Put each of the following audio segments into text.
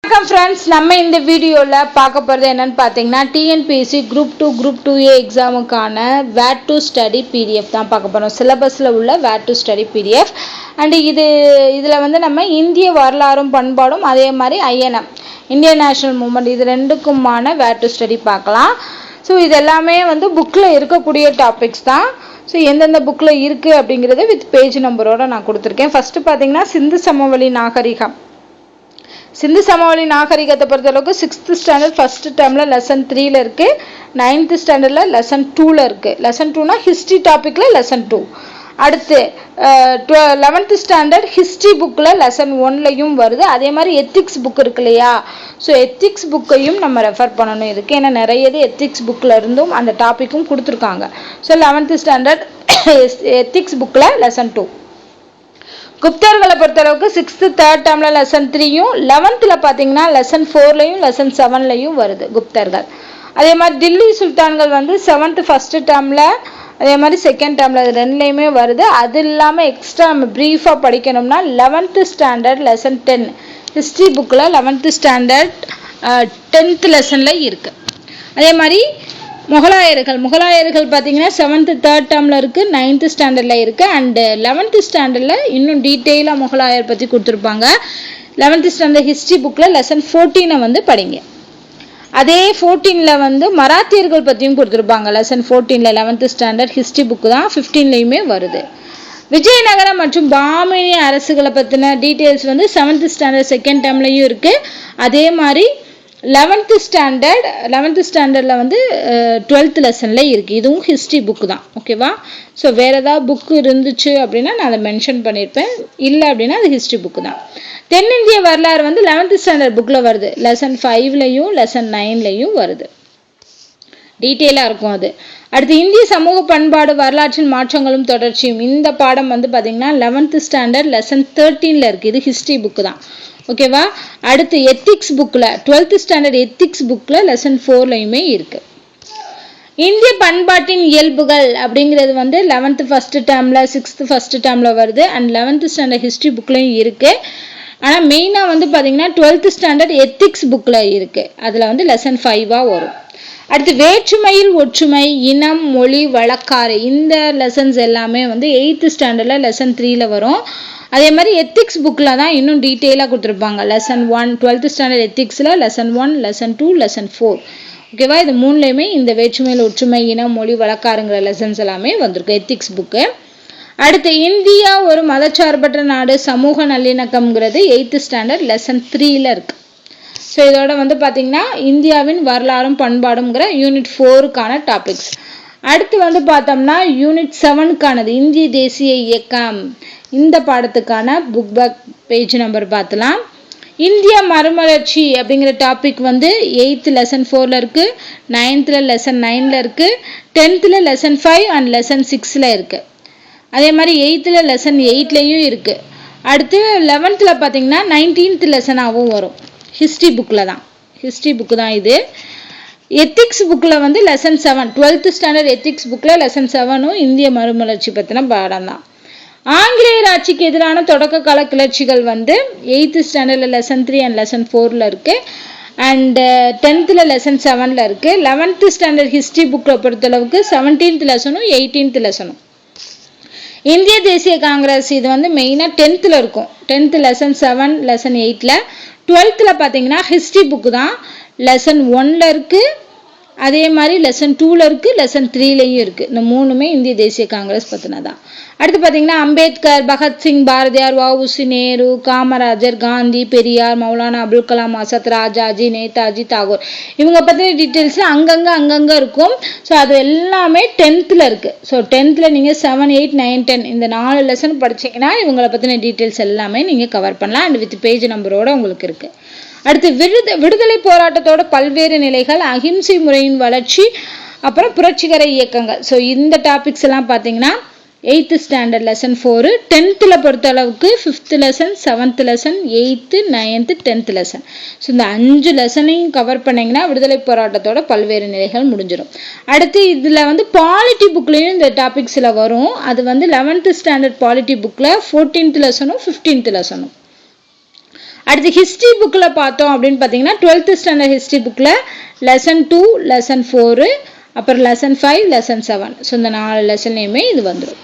வணக்கம் ஃப்ரெண்ட்ஸ், நம்ம இந்த வீடியோவில் பார்க்க போகிறது என்னென்னு பார்த்தீங்கன்னா டிஎன்பிஎஸ்சி குரூப் 2 குரூப் 2A எக்ஸாமுக்கான வேர் டு ஸ்டடி பிடிஎஃப் தான் பார்க்க போகிறோம். சிலபஸில் உள்ள where to study PDF and இதில் வந்து நம்ம இந்திய வரலாறும் பண்பாடும் அதே மாதிரி ஐஎன்எம் இந்தியன் நேஷனல் மூமெண்ட் இது ரெண்டுக்குமான வேர் டு ஸ்டடி பார்க்கலாம். ஸோ இது எல்லாமே வந்து புக்கில் இருக்கக்கூடிய டாபிக்ஸ் தான். ஸோ எந்தெந்த புக்கில் இருக்குது அப்படிங்கிறது வித் பேஜ் நம்பரோடு நான் கொடுத்துருக்கேன். ஃபஸ்ட்டு பார்த்தீங்கன்னா சிந்து சமவெளி நாகரிகம். சிந்து சமவெளி நாகரிகத்தை பொறுத்தளவுக்கு 6th ஸ்டாண்டர்ட் ஃபஸ்ட்டு டேர்மில் லெசன் 3ல் இருக்குது, 9th ஸ்டாண்டர்டில் லெசன் 2ல் இருக்குது. லெசன் 2னா ஹிஸ்ட்ரி டாப்பிக்கில் லெசன் 2. அடுத்து 11th ஸ்டாண்டர்ட் ஹிஸ்ட்ரி புக்கில் லெசன் 1லையும் வருது. அதே மாதிரி எத்திக்ஸ் புக் இருக்கு இல்லையா, ஸோ எத்திக்ஸ் புக்கையும் நம்ம ரெஃபர் பண்ணணும் இருக்குது. ஏன்னா நிறையது எத்திக்ஸ் புக்கில் இருந்தும் அந்த டாப்பிக்கும் கொடுத்துருக்காங்க. ஸோ 11th ஸ்டாண்டர்ட் எத்திக்ஸ் புக்கில் லெசன் 2. குப்தர்களை பொறுத்தளவுக்கு 6th 3rd டேர்மில் லெசன் 3யும் 11th பார்த்தீங்கன்னா லெசன் 4லையும் லெசன் 7லையும் வருது குப்தர்கள். அதே மாதிரி தில்லி சுல்தான்கள் வந்து 7th ஃபஸ்ட்டு டேர்மில் அதே மாதிரி 2nd டேர்மில் அது ரெண்டுலேயுமே வருது. அது இல்லாமல் எக்ஸ்ட்ரா நம்ம ப்ரீஃபாக படிக்கணும்னா 11th ஸ்டாண்டர்ட் லெசன் 10 ஹிஸ்ட்ரி புக்கில் 11th ஸ்டாண்டர்ட் 10th லெசனில் இருக்குது. அதே மாதிரி முகலாயர்கள் பார்த்தீங்கன்னா 7th 3rd டேர்மில் இருக்குது, 9th ஸ்டாண்டர்டில் இருக்குது. அண்டு 11th ஸ்டாண்டர்டில் இன்னும் டீட்டெயிலாக முகலாயர் பற்றி கொடுத்துருப்பாங்க. 11th ஸ்டாண்டர்ட் ஹிஸ்ட்ரி புக்கில் லெசன் 14 வந்து படிங்க. அதே 14ல் வந்து மராத்தியர்கள் பற்றியும் கொடுத்துருப்பாங்க. லெசன் 14ல் 11th ஸ்டாண்டர்ட் ஹிஸ்ட்ரி புக்கு தான் 15லையுமே வருது. விஜயநகரம் மற்றும் பாமினி அரசுகளை பற்றின டீட்டெயில்ஸ் வந்து 7th ஸ்டாண்டர்ட் 2nd டேர்ம்லையும் இருக்குது. அதே மாதிரி 11th ஸ்டாண்டர்டில் வந்து 12th லெசனில் இருக்குது. இதுவும் ஹிஸ்ட்ரி புக்கு தான். ஓகேவா? ஸோ வேறு ஏதாவது புக்கு இருந்துச்சு அப்படின்னா நான் அதை மென்ஷன் பண்ணியிருப்பேன். இல்லை அப்படின்னா அது ஹிஸ்ட்ரி புக்கு தான். தென்னிந்திய வரலாறு வந்து 11th ஸ்டாண்டர்ட் புக்கில் வருது. லெசன் 5லையும் லெசன் 9லையும் வருது. டீட்டெயிலாக இருக்கும் அது. அடுத்து இந்திய சமூக பண்பாடு வரலாற்றின் மாற்றங்களும் தொடர்ச்சியும் இந்த பாடம் வந்து பார்த்திங்கன்னா 11th ஸ்டாண்டர்ட் லெசன் 13ல் இருக்குது. இது ஹிஸ்ட்ரி புக்கு தான். ஓகேவா? அடுத்து எத்திக்ஸ் புக்கில் 12th ஸ்டாண்டர்ட் எத்திக்ஸ் புக்கில் லெசன் 4லையுமே இருக்குது. இந்திய பண்பாட்டின் இயல்புகள் அப்படிங்கிறது வந்து 11th ஃபஸ்ட்டு டேர்மில் 6th ஃபஸ்ட்டு டேர்மில் வருது. அண்ட் 11th ஸ்டாண்டர்ட் ஹிஸ்ட்ரி புக்லையும் இருக்குது. ஆனால் மெயினாக வந்து பார்த்திங்கன்னா 12th ஸ்டாண்டர்ட் எத்திக்ஸ் புக்கில் இருக்குது. அதில் வந்து லெசன் 5 வரும். அடுத்து வேற்றுமையில் ஒற்றுமை, இனம், மொழி, வழக்காறு இந்த லெசன்ஸ் எல்லாமே வந்து 8th ஸ்டாண்டர்டில் லெசன் 3ல் வரும். அதே மாதிரி எத்திக்ஸ் புக்கில் தான் இன்னும் டீட்டெயிலாக கொடுத்துருப்பாங்க. லெசன் 1 12th ஸ்டாண்டர்ட் எத்திக்ஸில் லெசன் 1 லெசன் 2 லெசன் 4. ஓகேவா? இது மூணுலேயுமே இந்த வேற்றுமையில் ஒற்றுமை, இனம், மொழி, வழக்காறுங்கிற லெசன்ஸ் எல்லாமே வந்திருக்கு எத்திக்ஸ் புக்கு. அடுத்து இந்தியா ஒரு மதச்சார்பற்ற நாடு, சமூக நல்லிணக்கம்ங்கிறது 8th ஸ்டாண்டர்ட் லெசன் 3ல் இருக்குது. ஸோ இதோட வந்து பார்த்திங்கன்னா இந்தியாவின் வரலாறும் பண்பாடுங்கிற யூனிட் 4க்கான டாபிக்ஸ். அடுத்து வந்து பார்த்தோம்னா யூனிட் 7க்கானது இந்திய தேசிய இயக்கம். இந்த பாடத்துக்கான புக் பேக் பேஜ் நம்பர் பார்த்தலாம். இந்திய மறுமலர்ச்சி அப்படிங்கிற டாபிக் வந்து 8th லெசன் 4ல் இருக்குது, 9th லெசன் 9ல் இருக்குது, 10th லெசன் 5 அண்ட் லெசன் 6ல் இருக்குது. அதே மாதிரி 8th லெசன் 8லையும் இருக்குது. அடுத்து 11th பார்த்தீங்கன்னா 19th லெசனாகவும் வரும். ஹிஸ்ட்ரி புக்கில் தான். ஹிஸ்ட்ரி புக்கு தான் இது. எத்திக்ஸ் புக்கில் வந்து லெசன் 7 12th ஸ்டாண்டர்ட் எத்திக்ஸ் புக்கில் லெசன் 7ம் இந்திய மறுமலர்ச்சி பற்றின பாடம் தான். ஆங்கிலேயர் ஆட்சிக்கு எதிரான தொடக்க கால கிளர்ச்சிகள் வந்து 8th ஸ்டாண்டர்டில் லெசன் 3 அண்ட் லெசன் 4ல் இருக்குது. அண்டு 10th லெசன் 7ல் இருக்குது. 11th ஸ்டாண்டர்ட் ஹிஸ்ட்ரி புக்கில் பொறுத்தளவுக்கு 17th லெசனும் 18th லெசனும். இந்திய தேசிய காங்கிரஸ் இது வந்து மெயினாக 10th இருக்கும். 10th lesson 7 lesson 8ல். 12th பார்த்தீங்கன்னா ஹிஸ்ட்ரி புக்கு தான். லெசன் 1ல் இருக்குது, அதே மாதிரி லெசன் 2ல் இருக்குது, லெசன் 3லையும் இருக்குது. இந்த மூணுமே இந்திய தேசிய காங்கிரஸ் பற்றினதான். அடுத்து பார்த்தீங்கன்னா அம்பேத்கர், பகத்சிங், பாரதியார், வஉசி நேரு, காமராஜர், காந்தி, பெரியார், மௌலானா அபுல் கலாம் ஆசாத், ராஜாஜி, நேதாஜி, தாகூர் இவங்க பற்றின டீட்டெயில்ஸ் அங்கங்கே இருக்கும். ஸோ அது எல்லாமே 10th இருக்குது. ஸோ 10th நீங்கள் 7, 8, 9, 10 இந்த 4 லெசன் படிச்சிங்கன்னா இவங்களை பற்றின டீட்டெயில்ஸ் எல்லாமே நீங்கள் கவர் பண்ணலாம். அண்ட் வித் பேஜ் நம்பரோடு உங்களுக்கு இருக்குது. அடுத்து விடுதலை போராட்டத்தோட பல்வேறு நிலைகள், அஹிம்சை முறையின் வளர்ச்சி, அப்புறம் புரட்சிகர இயக்கங்கள். ஸோ இந்த டாபிக்ஸ் எல்லாம் பார்த்தீங்கன்னா 8th ஸ்டாண்டர்ட் லெசன் 4, 10th பொறுத்த அளவுக்கு 5th lesson, 7th lesson, 8th 9th 10th lesson. So இந்த 5 லெசனையும் கவர் பண்ணிங்கன்னா விடுதலை போராட்டத்தோட பல்வேறு நிலைகள் முடிஞ்சிடும். அடுத்து இதில் வந்து பாலிட்டி புக்லேயும் இந்த டாபிக்ஸில் வரும். அது வந்து 11th ஸ்டாண்டர்ட் பாலிட்டி புக்கில் 14th லெசனும் 15th லெசனும். அடுத்து ஹிஸ்ட்ரி புக்கில் பார்த்தோம் அப்படின்னு பார்த்தீங்கன்னா 12th ஸ்டாண்டர்ட் ஹிஸ்ட்ரி புக்கில் லெசன் 2, லெசன் 4, அப்புறம் லெசன் 5, லெசன் 7. ஸோ இந்த 4 லெசன்லையுமே இது வந்துடும்.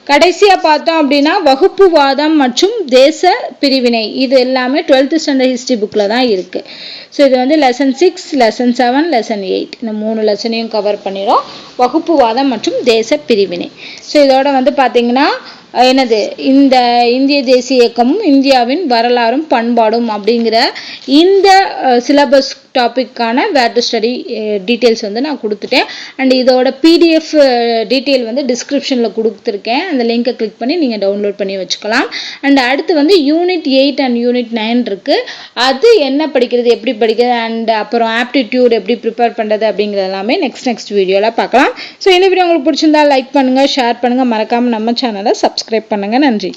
கடைசியாக பார்த்தோம் அப்படின்னா வகுப்புவாதம் மற்றும் தேச பிரிவினை இது எல்லாமே 12th ஸ்டாண்டர்ட் ஹிஸ்ட்ரி புக்கில் தான் இருக்குது. ஸோ இது வந்து லெசன் 6, லெசன் 7, லெசன் 8 இந்த 3 லெசனையும் கவர் பண்ணிடும். வகுப்புவாதம் மற்றும் தேச பிரிவினை. ஸோ இதோட வந்து பார்த்தீங்கன்னா என்னது இந்த இந்திய தேசிய இயக்கமும் இந்தியாவின் வரலாறும் பண்பாடும் அப்படிங்கிற இந்த சிலபஸ் டாபிக்கான வேர் டு ஸ்டடி டீட்டெயில்ஸ் வந்து நான் கொடுத்துட்டேன். அண்ட் இதோட பிடிஎஃப் டீட்டெயில் வந்து டிஸ்கிரிப்ஷனில் கொடுத்துருக்கேன். அந்த லிங்கை கிளிக் பண்ணி நீங்கள் டவுன்லோட் பண்ணி வச்சுக்கலாம். அண்ட் அடுத்து வந்து யூனிட் 8 அண்ட் யூனிட் 9 இருக்குது. அது என்ன படிக்கிறது, எப்படி படிக்கிறது, அண்ட் அப்புறம் ஆப்டிடியூட் எப்படி ப்ரிப்பேர் பண்ணுறது அப்படிங்கிறது எல்லாமே நெக்ஸ்ட் வீடியோவில் பார்க்கலாம். ஸோ இந்த வீடியோ உங்களுக்கு பிடிச்சிருந்தா லைக் பண்ணுங்கள், ஷேர் பண்ணுங்கள், மறக்காமல் நம்ம சேனலை சப்ஸ்கிரைப் பண்ணுங்கள். நன்றி.